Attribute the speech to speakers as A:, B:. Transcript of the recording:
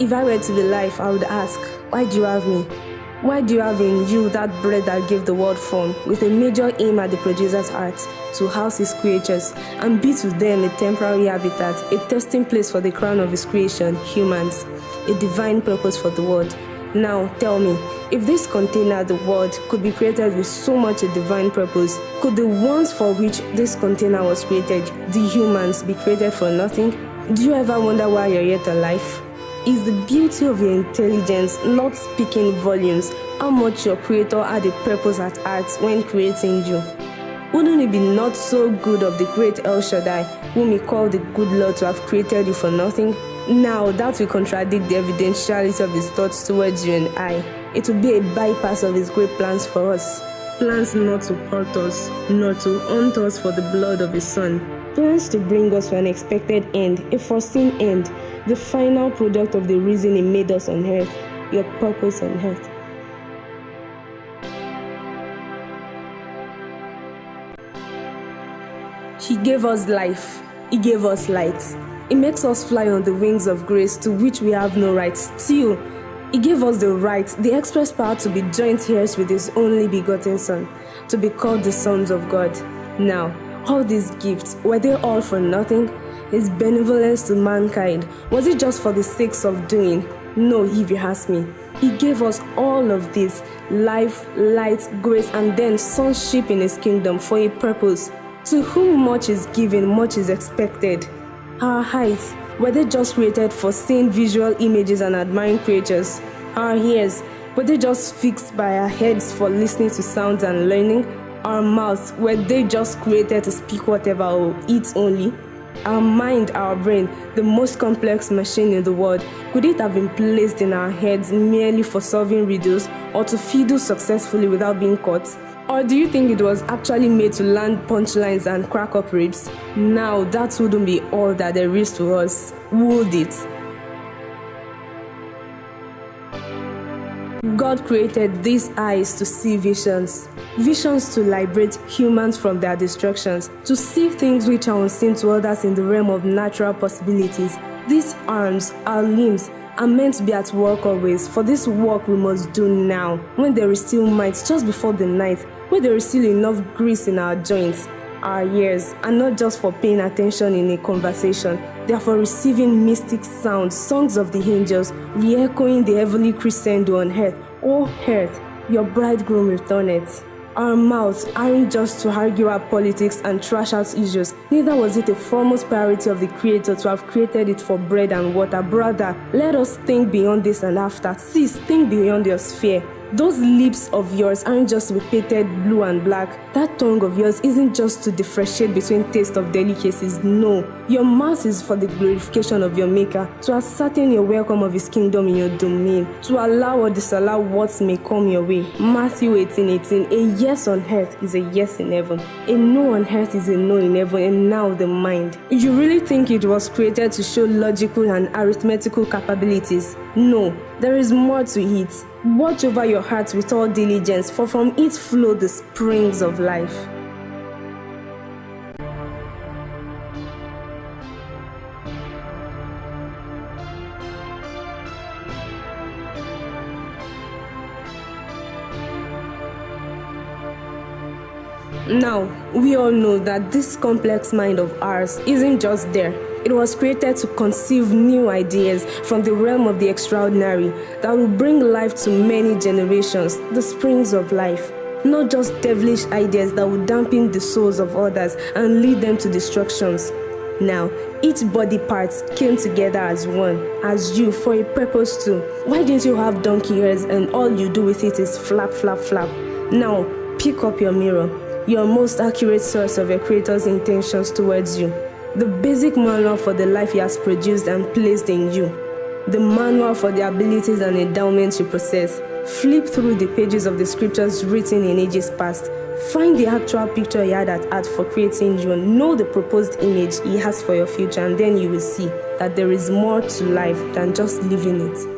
A: If I were to be life, I would ask, why do you have me? Why do you have in you that bread that gave the world form, with a major aim at the producer's heart, to house his creatures, and be to them a temporary habitat, a testing place for the crown of his creation, humans, a divine purpose for the world? Now, tell me, if this container, the world, could be created with so much a divine purpose, could the ones for which this container was created, the humans, be created for nothing? Do you ever wonder why you're yet alive? Is the beauty of your intelligence not speaking volumes how much your creator had a purpose at heart when creating you? Wouldn't it be not so good of the great El Shaddai, whom he called the good Lord, to have created you for nothing? Now, that will contradict the evidentiality of his thoughts towards you and I. It will be a bypass of his great plans for us. Plans not to hurt us, nor to haunt us for the blood of his Son. Plans to bring us to an expected end, a foreseen end, the final product of the reason he made us on earth, your purpose on earth. He gave us life. He gave us light. He makes us fly on the wings of grace to which we have no right. Still, he gave us the right, the express power to be joint heirs with his only begotten Son, to be called the sons of God. Now, all these gifts, were they all for nothing? His benevolence to mankind, was it just for the sake of doing? No, if you ask me. He gave us all of this, life, light, grace, and then sonship in his kingdom for a purpose. To whom much is given, much is expected. Our eyes, were they just created for seeing visual images and admiring creatures? Our ears, were they just fixed by our heads for listening to sounds and learning? Our mouths, were they just created to speak whatever or eat only? Our mind, our brain, the most complex machine in the world, could it have been placed in our heads merely for solving riddles or to fiddle successfully without being caught? Or do you think it was actually made to land punchlines and crack up ribs? Now, that wouldn't be all that there is to us, would it? God created these eyes to see visions. Visions to liberate humans from their distractions, to see things which are unseen to others in the realm of natural possibilities. These arms, our limbs, are meant to be at work always. For this work we must do now, when there is still might, just before the night, when there is still enough grease in our joints. Our ears are not just for paying attention in a conversation, they are for receiving mystic sounds, songs of the angels, re-echoing the heavenly crescendo on earth. Oh earth, your bridegroom returneth. Our mouths aren't just to argue our politics and trash out issues. Neither was it a foremost priority of the Creator to have created it for bread and water. Brother, let us think beyond this and after. Sis, think beyond your sphere. Those lips of yours aren't just to be painted blue and black. That tongue of yours isn't just to differentiate between taste of delicacies. No, your mouth is for the glorification of your Maker, to ascertain your welcome of His kingdom in your domain, to allow or disallow what may come your way. Matthew 18:18. A yes on earth is a yes in heaven. A no on earth is a no in heaven. And now the mind. You really think it was created to show logical and arithmetical capabilities? No, there is more to it. Watch over your heart with all diligence, for from it flow the springs of life. Now, we all know that this complex mind of ours isn't just there. It was created to conceive new ideas from the realm of the extraordinary that will bring life to many generations, the springs of life. Not just devilish ideas that will dampen the souls of others and lead them to destructions. Now, each body part came together as one, as you, for a purpose too. Why didn't you have donkey ears and all you do with it is flap, flap, flap? Now, pick up your mirror, your most accurate source of your Creator's intentions towards you. The basic manual for the life He has produced and placed in you. The manual for the abilities and endowments you possess. Flip through the pages of the scriptures written in ages past. Find the actual picture He had at heart for creating you. Know the proposed image He has for your future, and then you will see that there is more to life than just living it.